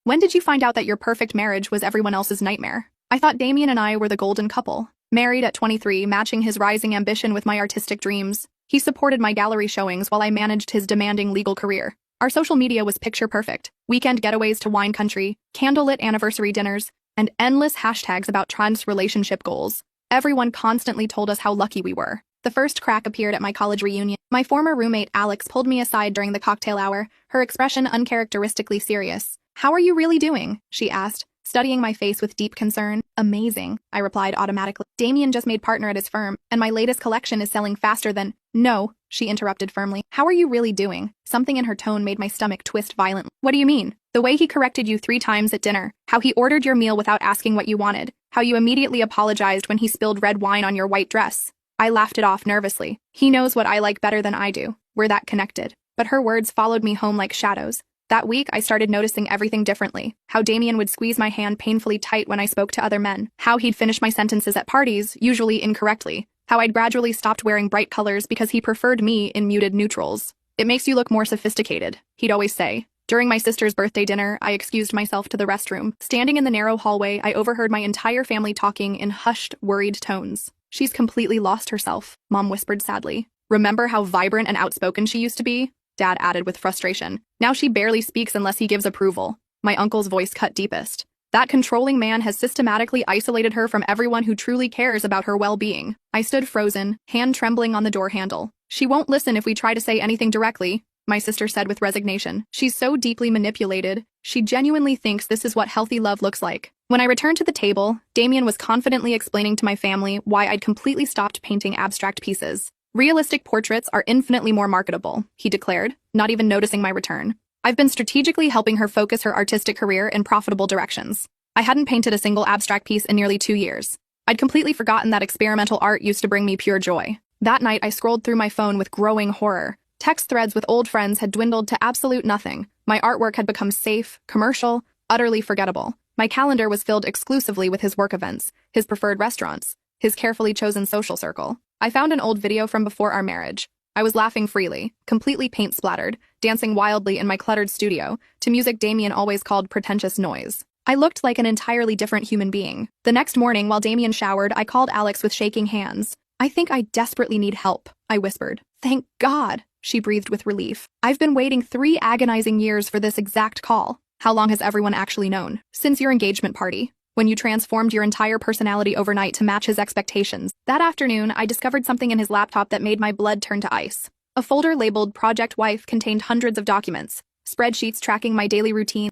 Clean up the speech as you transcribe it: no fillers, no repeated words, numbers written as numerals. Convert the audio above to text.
When did you find out that your perfect marriage was everyone else's nightmare? I thought Damien and I were the golden couple. Married at 23, matching his rising ambition with my artistic dreams. He supported my gallery showings while I managed his demanding legal career. Our social media was picture perfect. Weekend getaways to wine country, candlelit anniversary dinners, and endless hashtags about trans relationship goals. Everyone constantly told us how lucky we were. The first crack appeared at my college reunion. My former roommate Alex pulled me aside during the cocktail hour, her expression uncharacteristically serious. "How are you really doing?" she asked, studying my face with deep concern. "Amazing," I replied automatically. "Damien just made partner at his firm, and my latest collection is selling faster than—" "No," she interrupted firmly. "How are you really doing?" Something in her tone made my stomach twist violently. "What do you mean?" "The way he corrected you 3 times at dinner, how he ordered your meal without asking what you wanted, how you immediately apologized when he spilled red wine on your white dress." I laughed it off nervously. "He knows what I like better than I do. We're that connected." But her words followed me home like shadows. That week, I started noticing everything differently. How Damien would squeeze my hand painfully tight when I spoke to other men. How he'd finish my sentences at parties, usually incorrectly. How I'd gradually stopped wearing bright colors because he preferred me in muted neutrals. "It makes you look more sophisticated," he'd always say. During my sister's birthday dinner, I excused myself to the restroom. Standing in the narrow hallway, I overheard my entire family talking in hushed, worried tones. "She's completely lost herself," Mom whispered sadly. "Remember how vibrant and outspoken she used to be?" Dad added with frustration. "Now she barely speaks unless he gives approval." My uncle's voice cut deepest. "That controlling man has systematically isolated her from everyone who truly cares about her well-being." I stood frozen, hand trembling on the door handle. "She won't listen if we try to say anything directly," my sister said with resignation. "She's so deeply manipulated. She genuinely thinks this is what healthy love looks like." When I returned to the table, Damien was confidently explaining to my family why I'd completely stopped painting abstract pieces. "Realistic portraits are infinitely more marketable," he declared, not even noticing my return. "I've been strategically helping her focus her artistic career in profitable directions." I hadn't painted a single abstract piece in nearly 2 years. I'd completely forgotten that experimental art used to bring me pure joy. That night, I scrolled through my phone with growing horror. Text threads with old friends had dwindled to absolute nothing. My artwork had become safe, commercial, utterly forgettable. My calendar was filled exclusively with his work events, his preferred restaurants, his carefully chosen social circle. I found an old video from before our marriage. I was laughing freely, completely paint-splattered, dancing wildly in my cluttered studio, to music Damien always called pretentious noise. I looked like an entirely different human being. The next morning, while Damien showered, I called Alex with shaking hands. "I think I desperately need help," I whispered. "Thank God," she breathed with relief. "I've been waiting 3 agonizing years for this exact call." "How long has everyone actually known?" "Since your engagement party, when you transformed your entire personality overnight to match his expectations." That afternoon, I discovered something in his laptop that made my blood turn to ice. A folder labeled Project Wife contained hundreds of documents, spreadsheets tracking my daily routine,